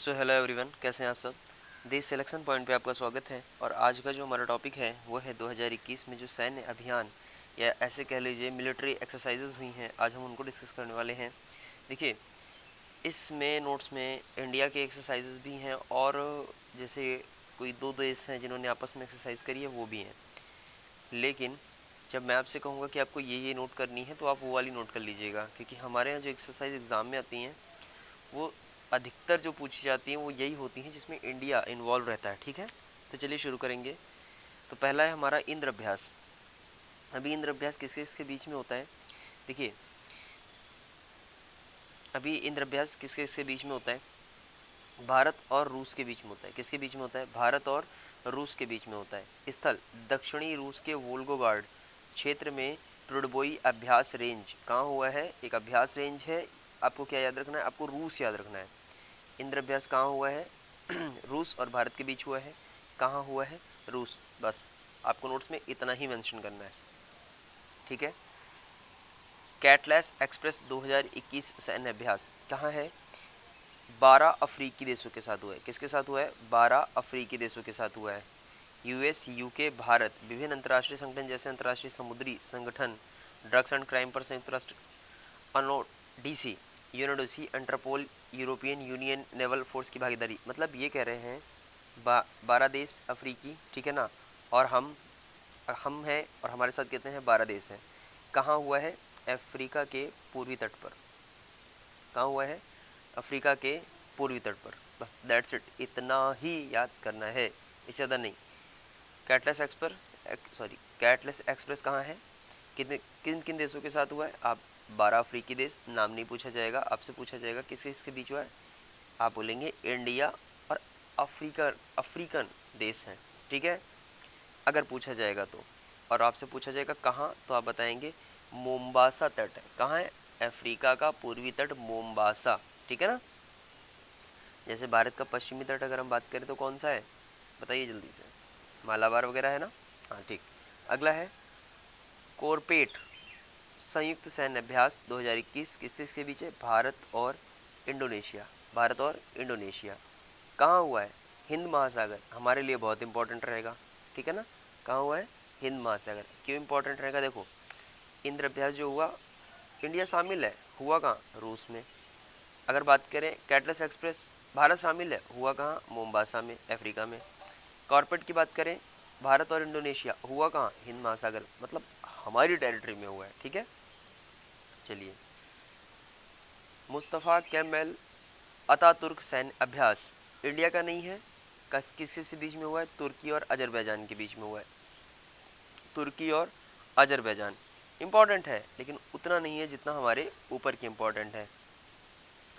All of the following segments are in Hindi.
सो हेलो एवरीवन, कैसे हैं आप सब। देश सिलेक्शन पॉइंट पे आपका स्वागत है। और आज का जो हमारा टॉपिक है वो है 2021 में जो सैन्य अभियान या ऐसे कह लीजिए मिलिट्री एक्सरसाइजेज हुई हैं, आज हम उनको डिस्कस करने वाले हैं। देखिए, इसमें नोट्स में इंडिया के एक्सरसाइजेज भी हैं और जैसे कोई दो देश हैं जिन्होंने आपस में एक्सरसाइज करी है वो भी हैं। लेकिन जब मैं आपसे कहूँगा कि आपको ये नोट करनी है तो आप वो वाली नोट कर लीजिएगा, क्योंकि हमारे यहाँ जो एक्सरसाइज एग्ज़ाम में आती हैं वो अधिकतर जो पूछी जाती हैं वो यही होती हैं जिसमें इंडिया इन्वॉल्व रहता है। ठीक है, तो चलिए शुरू करेंगे। तो पहला है हमारा इंद्र अभ्यास। अभी इंद्र अभ्यास किस किसके बीच में होता है? देखिए, अभी इंद्र अभ्यास किस किसके बीच में होता है? भारत और रूस के बीच में होता है। किसके बीच में होता है? भारत और रूस के बीच में होता है। स्थल दक्षिणी रूस के वोल्गोगार्ड क्षेत्र में प्रुडबोई अभ्यास रेंज कहाँ हुआ है? एक अभ्यास रेंज है। आपको क्या याद रखना है? आपको रूस याद रखना है। इंद्र अभ्यास कहाँ हुआ है? रूस और भारत के बीच हुआ है। कहाँ हुआ है? रूस। बस आपको नोट्स में इतना ही मेंशन करना है। ठीक है। कैटलैस एक्सप्रेस 2021 सैन्य अभ्यास कहाँ है? 12 अफ्रीकी देशों के साथ हुआ है। किसके साथ हुआ है? 12 अफ्रीकी देशों के साथ हुआ है। यूएस, यूके, भारत, विभिन्न अंतर्राष्ट्रीय संगठन जैसे अंतर्राष्ट्रीय समुद्री संगठन, ड्रग्स एंड क्राइम पर संयुक्त राष्ट्र, UNODC, UNODC, Interpol, European Union, naval force की भागीदारी। मतलब ये कह रहे हैं 12 देश अफ्रीकी, ठीक है ना, और हम हैं और हमारे साथ कहते हैं 12 देश हैं। कहाँ हुआ है? अफ्रीका के पूर्वी तट पर। कहाँ हुआ है? अफ्रीका के पूर्वी तट पर। बस दैट्स इट, इतना ही याद करना है, इससे ज़्यादा नहीं। कैटलेस एक्सप्रेस कहाँ है? कितने किन किन देशों के साथ हुआ है? आप 12 अफ्रीकी देश, नाम नहीं पूछा जाएगा, आपसे पूछा जाएगा किस किसके बीच हुआ है, आप बोलेंगे इंडिया और अफ्रीकन देश हैं। ठीक है, अगर पूछा जाएगा तो। और आपसे पूछा जाएगा कहाँ, तो आप बताएंगे मोम्बासा तट है। कहाँ है? अफ्रीका का पूर्वी तट मोम्बासा। ठीक है ना। जैसे भारत का पश्चिमी तट अगर हम बात करें तो कौन सा है? बताइए जल्दी से। मालाबार वगैरह है ना। हाँ ठीक। अगला है कोरपेट संयुक्त सैन्य अभ्यास 2021 किसके बीच है? भारत और इंडोनेशिया। भारत और इंडोनेशिया। कहाँ हुआ है? हिंद महासागर, हमारे लिए बहुत इंपॉर्टेंट रहेगा। ठीक है ना। कहाँ हुआ है? हिंद महासागर। क्यों इंपॉर्टेंट रहेगा? देखो, इंद्र अभ्यास जो हुआ, इंडिया शामिल है, हुआ कहाँ? रूस में। अगर बात करें कैटलस एक्सप्रेस, भारत शामिल है, हुआ कहाँ? मोम्बासा में, अफ्रीका में। कॉर्पेट की बात करें, भारत और इंडोनेशिया, हुआ कहाँ? हिंद महासागर, मतलब हमारी टेरिटरी में हुआ है। ठीक है, चलिए। मुस्तफ़ा केमल अतातुर्क सैन्य अभ्यास इंडिया का नहीं है, किसके से बीच में हुआ है? तुर्की और अजरबैजान के बीच में हुआ है। तुर्की और अजरबैजान इम्पॉर्टेंट है, लेकिन उतना नहीं है जितना हमारे ऊपर की इम्पॉर्टेंट है।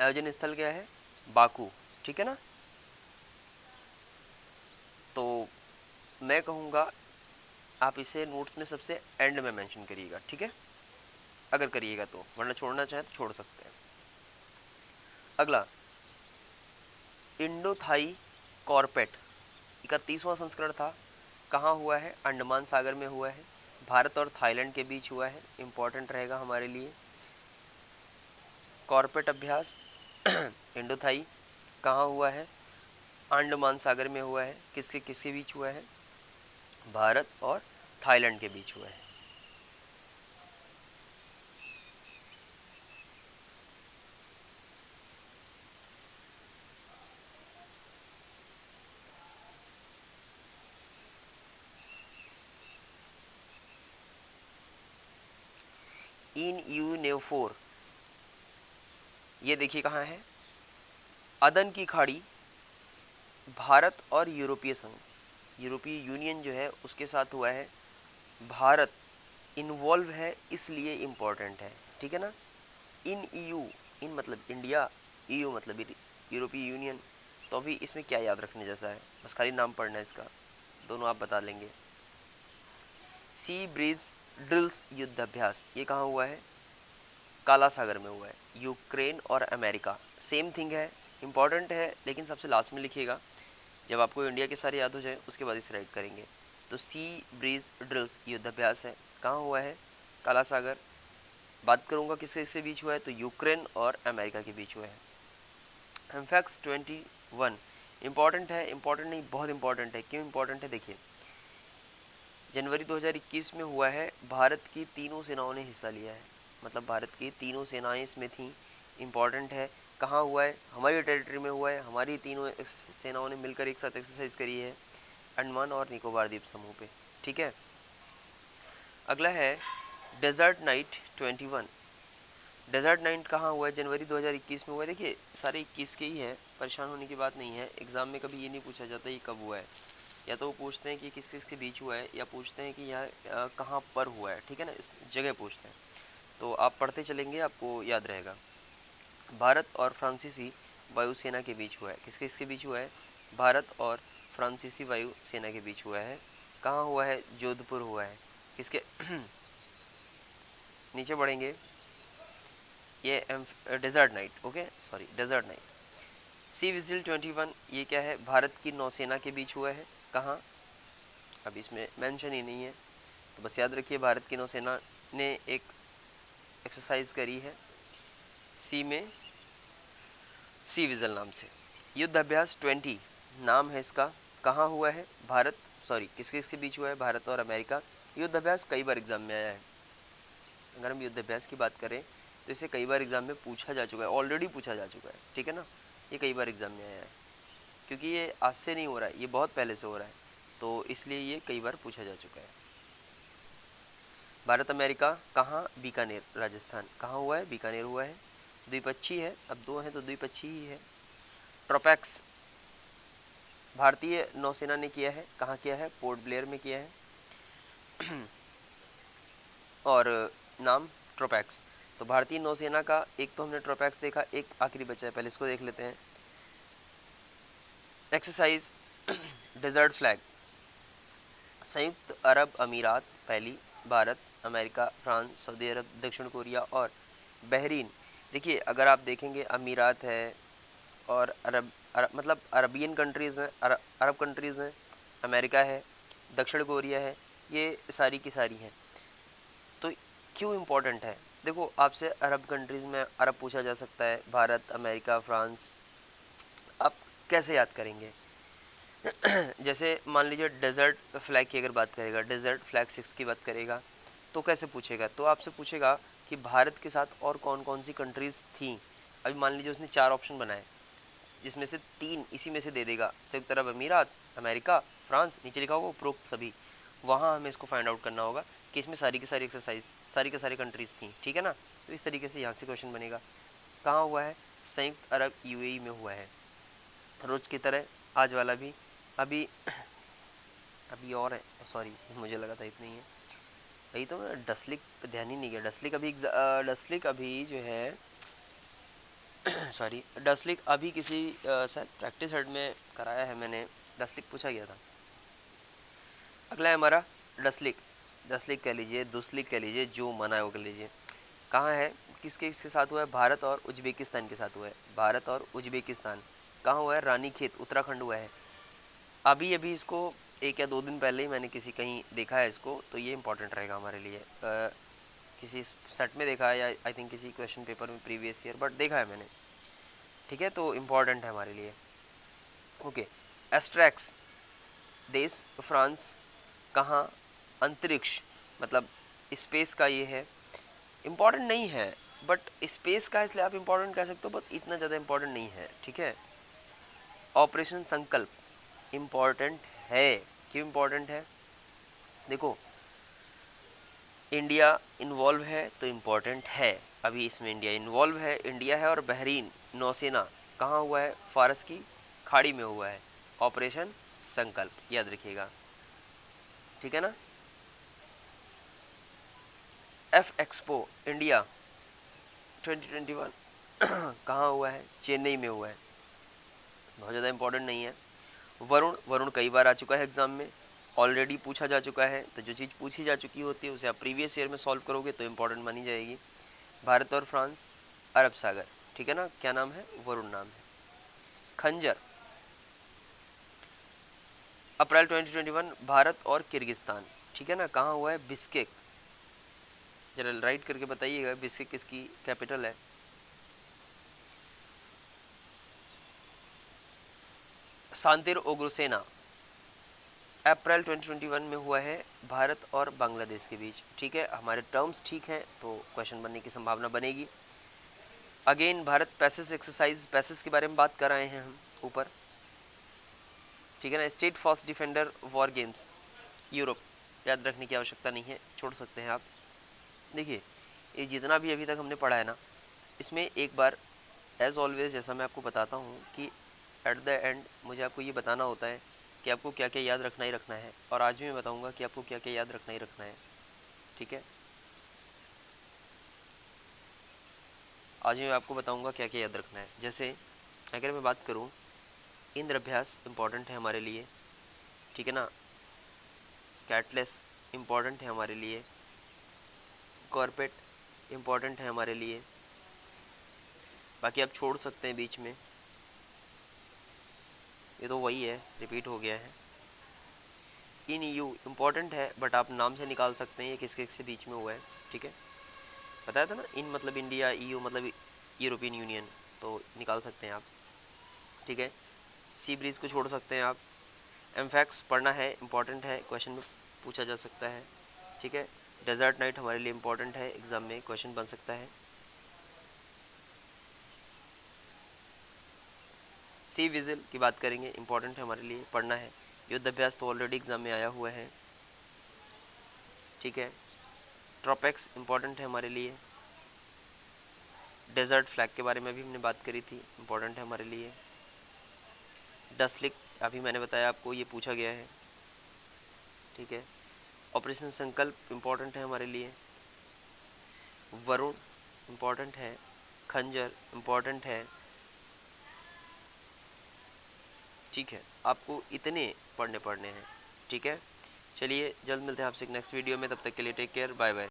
आयोजन स्थल क्या है? बाकू। ठीक है ना। तो मैं कहूँगा आप इसे नोट्स में सबसे एंड में मेंशन करिएगा। ठीक है, अगर करिएगा तो, वरना छोड़ना चाहे तो छोड़ सकते हैं। अगला, इंडो थाई कॉर्पेट 31वां संस्करण था। कहाँ हुआ है? अंडमान सागर में हुआ है। भारत और थाईलैंड के बीच हुआ है। इम्पॉर्टेंट रहेगा हमारे लिए। कॉर्पेट अभ्यास इंडो थाई कहाँ हुआ है? अंडमान सागर में हुआ है। किसके किसके बीच हुआ है? भारत और थाईलैंड के बीच हुआ है। इन यू नेवफोर, ये देखिए कहाँ है? अदन की खाड़ी, भारत और यूरोपीय संघ, यूरोपीय यूनियन जो है उसके साथ हुआ है। भारत इन्वॉल्व है, इसलिए इम्पोर्टेंट है। ठीक है ना। इन ईयू, इन मतलब इंडिया, ईयू मतलब यूरोपीय यूनियन। तो अभी इसमें क्या याद रखने जैसा है? बस खाली नाम पढ़ना है इसका, दोनों आप बता लेंगे। सी ब्रिज ड्रिल्स युद्ध अभ्यास, ये कहाँ हुआ है? काला सागर में हुआ है। यूक्रेन और अमेरिका सेम थिंग है, इम्पॉर्टेंट है, लेकिन सबसे लास्ट में लिखिएगा। जब आपको इंडिया के सारे याद हो जाए उसके बाद इसे राइट करेंगे। तो सी ब्रिज ड्रिल्स युद्ध अभ्यास है, कहाँ हुआ है? काला सागर। बात करूँगा किससे इससे बीच हुआ है, तो यूक्रेन और अमेरिका के बीच हुआ है। एमफैक्स वन। इम्पॉर्टेंट है, इम्पॉर्टेंट नहीं, बहुत इम्पॉर्टेंट है। क्यों इम्पॉर्टेंट है? देखिए, जनवरी 2021 में हुआ है, भारत की तीनों सेनाओं ने हिस्सा लिया है, मतलब भारत की तीनों सेनाएं इसमें थीं। इम्पॉर्टेंट है। कहाँ हुआ है? हमारी टेरिटरी में हुआ है, हमारी तीनों सेनाओं ने मिलकर एक साथ एक्सरसाइज करी है, अंडमान और निकोबार द्वीप समूह पे। ठीक है, अगला है डेजर्ट नाइट 21। डेजर्ट नाइट कहाँ हुआ है? जनवरी 2021 में हुआ है। देखिए, सारे 21 के ही हैं, परेशान होने की बात नहीं है। एग्ज़ाम में कभी ये नहीं पूछा जाता ये कब हुआ है, या तो वो पूछते हैं कि किस किस के बीच हुआ है, या पूछते हैं कि यह कहाँ पर हुआ है। ठीक है ना, इस जगह पूछते हैं। तो आप पढ़ते चलेंगे, आपको याद रहेगा। भारत और फ्रांसीसी वायुसेना के बीच हुआ है। किस किस के बीच हुआ है? भारत और फ्रांसीसी वायुसेना के बीच हुआ है। कहाँ हुआ है? जोधपुर हुआ है। किसके नीचे बढ़ेंगे, ये desert knight, okay sorry, desert knight. Sea vigil 21, ये क्या है? भारत की नौसेना के बीच हुआ है। कहाँ? अब इसमें मेंशन ही नहीं है, तो बस याद रखिए भारत की नौसेना ने एक एक्सरसाइज करी है सी में, सी विजिल नाम से। युद्ध अभ्यास 20 नाम है इसका। कहाँ हुआ है? भारत, सॉरी, किस किस के बीच हुआ है? भारत और अमेरिका। युद्ध अभ्यास कई बार एग्जाम में आया है। अगर हम युद्ध अभ्यास की बात करें तो इसे कई बार एग्जाम में पूछा जा चुका है, ऑलरेडी पूछा जा चुका है। ठीक है ना, ये कई बार एग्जाम में आया है, क्योंकि ये आज से नहीं हो रहा है, ये बहुत पहले से हो रहा है, तो इसलिए ये कई बार पूछा जा चुका है। भारत अमेरिका कहाँ? बीकानेर, राजस्थान। कहाँ हुआ है? बीकानेर हुआ है। द्विपक्षीय है, अब दो हैं तो द्विपक्षीय ही है। ट्रोपैक्स भारतीय नौसेना ने किया है। कहाँ किया है? पोर्ट ब्लेयर में किया है। और नाम ट्रोपैक्स। तो भारतीय नौसेना का एक तो हमने ट्रोपैक्स देखा, एक आखिरी बचा है, पहले इसको देख लेते हैं। Exercise desert flag. संयुक्त अरब अमीरात पहली, भारत, अमेरिका, फ्रांस, सऊदी अरब, दक्षिण कोरिया और बहरीन। देखिए, अगर आप देखेंगे, अमीरात है और मतलब अरबियन कंट्रीज़ हैं, अरब कंट्रीज़ हैं, अमेरिका है, दक्षिण कोरिया है, ये सारी की सारी हैं। तो क्यों इम्पोर्टेंट है? देखो, आपसे अरब कंट्रीज़ में अरब पूछा जा सकता है, भारत, अमेरिका, फ्रांस। आप कैसे याद करेंगे? जैसे मान लीजिए डेजर्ट फ्लैग की अगर बात करेगा, डेजर्ट फ्लैग 6 की बात करेगा, तो कैसे पूछेगा? तो आपसे पूछेगा कि भारत के साथ और कौन कौन सी कंट्रीज़ थी। अभी मान लीजिए उसने 4 ऑप्शन बनाए, जिसमें से 3 इसी में से दे देगा, संयुक्त अरब अमीरात, अमेरिका, फ्रांस, नीचे लिखा होगा उपरोक्त सभी। वहाँ हमें इसको फाइंड आउट करना होगा कि इसमें सारी की सारी एक्सरसाइज, सारी के सारी कंट्रीज़ थी। ठीक है ना, तो इस तरीके से यहाँ से क्वेश्चन बनेगा। कहाँ हुआ है? संयुक्त अरब यूएई में हुआ है। रोज़ की तरह आज वाला भी अभी अभी और है, सॉरी मुझे लगा था इतना ही है। वही तो मैं डसलिक पे ध्यान ही नहीं गया। डसलिक अभी जो है सॉरी, डसलिक अभी किसी शायद प्रैक्टिस हेड में कराया है मैंने, डसलिक पूछा गया था। अगला है हमारा डसलिक, डसलिक कह लीजिए, दुसलिक कह लीजिए, जो मना है वो कह लीजिए। कहाँ है? किसके किसके साथ हुआ है? भारत और उज्बेकिस्तान के साथ हुआ है। भारत और उज्बेकिस्तान। कहाँ हुआ है? रानीखेत, उत्तराखंड हुआ है। अभी अभी इसको 1 या 2 दिन पहले ही मैंने किसी कहीं देखा है इसको, तो ये इंपॉर्टेंट रहेगा हमारे लिए। किसी सेट में देखा है, या आई थिंक किसी क्वेश्चन पेपर में प्रीवियस ईयर, बट देखा है मैंने। ठीक है, तो इम्पॉर्टेंट है हमारे लिए। ओके, एस्ट्रैक्स देश फ्रांस। कहाँ? अंतरिक्ष, मतलब स्पेस का ये है। इम्पॉर्टेंट नहीं है, बट स्पेस का इसलिए आप इम्पॉर्टेंट कह सकते हो, बट इतना ज़्यादा इम्पॉर्टेंट नहीं है। ठीक है, ऑपरेशन संकल्प इम्पॉर्टेंट है। क्यों इम्पॉर्टेंट है? देखो, इंडिया इन्वॉल्व है तो इम्पॉर्टेंट है। अभी इसमें इंडिया इन्वॉल्व है, इंडिया है और बहरीन नौसेना। कहाँ हुआ है? फारस की खाड़ी में हुआ है। ऑपरेशन संकल्प, याद रखिएगा। ठीक है ना। एफ एक्सपो इंडिया 2021 कहाँ हुआ है? चेन्नई में हुआ है। बहुत ज़्यादा इंपॉर्टेंट नहीं है। वरुण, वरुण कई बार आ चुका है एग्जाम में, ऑलरेडी पूछा जा चुका है, तो जो चीज़ पूछी जा चुकी होती है उसे आप प्रीवियस ईयर में सॉल्व करोगे तो इम्पोर्टेंट मानी जाएगी। भारत और फ्रांस, अरब सागर। ठीक है ना, क्या नाम है? वरुण नाम है। खंजर, अप्रैल 2021, भारत और किर्गिस्तान। ठीक है ना, कहाँ हुआ है? बिस्केक। जरा राइट करके बताइएगा बिस्केक किसकी कैपिटल है। सांतिर ओग्रसेना अप्रैल 2021 में हुआ है भारत और बांग्लादेश के बीच। ठीक है, हमारे टर्म्स ठीक हैं तो क्वेश्चन बनने की संभावना बनेगी। Again Bharat passage exercise, passage के बारे में बात कर रहे हैं हम ऊपर। ठीक है ना, state first defender war games Europe, याद रखने की आवश्यकता नहीं है, छोड़ सकते हैं आप। देखिए ये जितना भी अभी तक हमने पढ़ा है ना, इसमें एक बार एज ऑलवेज जैसा मैं आपको बताता हूँ कि एट द एंड मुझे आपको ये बताना होता है कि आपको क्या क्या याद रखना ही रखना है, और आज भी मैं बताऊँगा कि आपको क्या क्या याद रखना ही रखना है। ठीक है, आज मैं आपको बताऊँगा क्या क्या याद रखना है। जैसे अगर मैं बात करूँ, इंद्र अभ्यास इम्पॉर्टेंट है हमारे लिए। ठीक है ना, कैटलेस इम्पॉर्टेंट है हमारे लिए, कॉर्पेट इम्पॉर्टेंट है हमारे लिए, बाकी आप छोड़ सकते हैं बीच में, ये तो वही है, रिपीट हो गया है। इन यू इम्पॉर्टेंट है बट आप नाम से निकाल सकते हैं ये किस किस से बीच में हुआ है। ठीक है, बताया था ना, इन मतलब इंडिया, ईयू मतलब यूरोपियन यूनियन, तो निकाल सकते हैं आप। ठीक है, सी ब्रीज को छोड़ सकते हैं आप। एमफैक्स पढ़ना है, इम्पॉर्टेंट है, क्वेश्चन में पूछा जा सकता है। ठीक है, डेजर्ट नाइट हमारे लिए इम्पॉर्टेंट है, एग्जाम में क्वेश्चन बन सकता है। सी विजिल की बात करेंगे, इम्पॉर्टेंट है हमारे लिए, पढ़ना है। युद्ध अभ्यास तो ऑलरेडी एग्जाम में आया हुआ है। ठीक है, ट्रॉपेक्स इम्पॉर्टेंट है हमारे लिए। डेजर्ट फ्लैग के बारे में भी हमने बात करी थी, इम्पॉर्टेंट है हमारे लिए। डसलिक अभी मैंने बताया आपको, ये पूछा गया है। ठीक है, ऑपरेशन संकल्प इम्पॉर्टेंट है हमारे लिए। वरुण इम्पॉर्टेंट है, खंजर इम्पॉर्टेंट है। ठीक है, आपको इतने पढ़ने हैं। ठीक है, चलिए जल्द मिलते हैं आपसे एक नेक्स्ट वीडियो में, तब तक के लिए टेक केयर, बाय बाय।